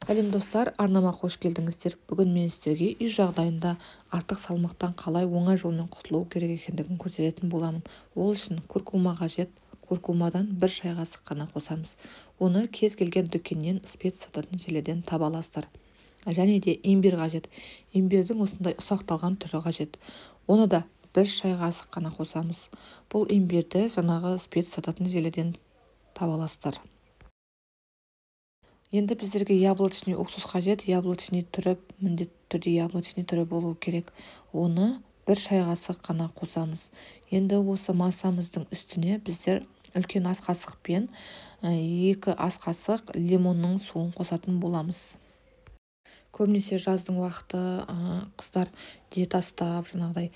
Сәлем достар, арнама қош келдіңіздер. Бүгін мен сіздерге үй жағдайында артық салмақтан қалай оңай жолмен құтылу керек екендігін көрсететін боламын. Ол үшін куркума қажет. Куркумадан бір шай қасық қана қосамыз. Оны кез келген дүкеннен спец сататын жерлерден таба аласыздар. Және де имбирь қажет. Имбирьдің осындай ұсақталған түрі қажет. Оны да бір шай қасық қана қосамыз. Бұл имбирьді жаңағы спец сататын жерлерден таба аласыздар. Енді біздерге яблочный уксус қажет. Яблочный түрі міндетті түрде яблочный түрі болу керек. Оны бір шай қасық қана қосамыз. Енді осы массамыздың үстіне біздер үлкен ас қасықпен 2 ас қасық лимонның суын қосатын боламыз. Көбінесе жаздың уақыты қыздар диета ұстап, жаңағыдай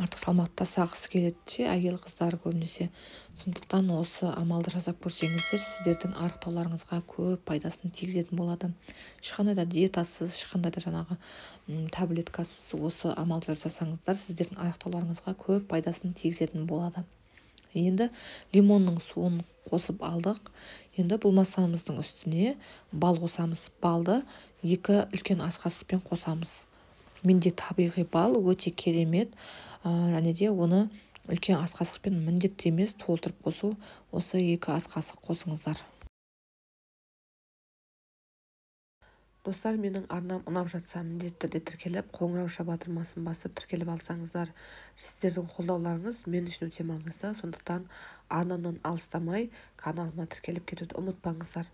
артық салмақты тастағысы келеді, әйел қыздар көбінесе. Сондықтан осы амалды жасап көрсеңіздер, сіздердің арықтауларыңызға көп пайдасын тигізетін болады. Ешқандай да диетасыз, ешқандай да жаңағы таблеткасыз осы амалды жасасаңыздар, сіздердің арықтауларыңызға көп пайдасын тигізетін болады. Енді лимонның суын қосып алдық. Енді бұл массамыздың үстіне бал қосамыз. Балды 2 үлкен ас қасықпен қосамыз. Менде табиғи бал өте керемет. Және де оны үлкен ас қасықпен міндетті емес толтырып қосу. Осы 2 ас қасық қосыңыздар. Достар, менің арнам ұнап жатса, міндетті түрде тіркеліп, қоңырауша батырмасын басып тіркеліп алсаңыздар, сіздердің қолдауларыңыз мен үшін өте маңызды. Сондықтан арнамнан алыстамай каналыма тіркеліп кетуді ұмытпаңыздар.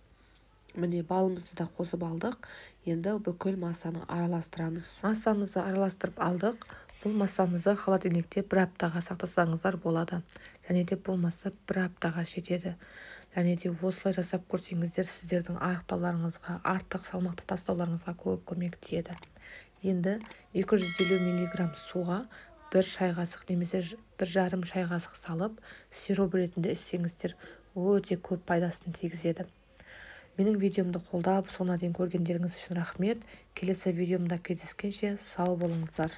Міне балымызды да қосып алдық. Енді бүкіл массаны араластырамыз. Массамызды араластырып алдық. Бұл массамызды холодильникте 1 аптаға сақтасаңыздар болады. Және де бұл масса 1 аптаға жетеді. Және де осылай жасап көрсеңіздер, сіздердің арықтауларыңызға, артық салмақты тастауларыңызға көп көмек тиеді. Енді 250 мг суға 1 шай қасық немесе 1,5 шай қасық салып, сироп ретінде ішсеңіздер, өте көп пайдасын тигізеді. Менің видеомды қолдап, соңына дейін көргендеріңіз үшін рахмет. Келесі видеомда кездескенше сау болыңыздар.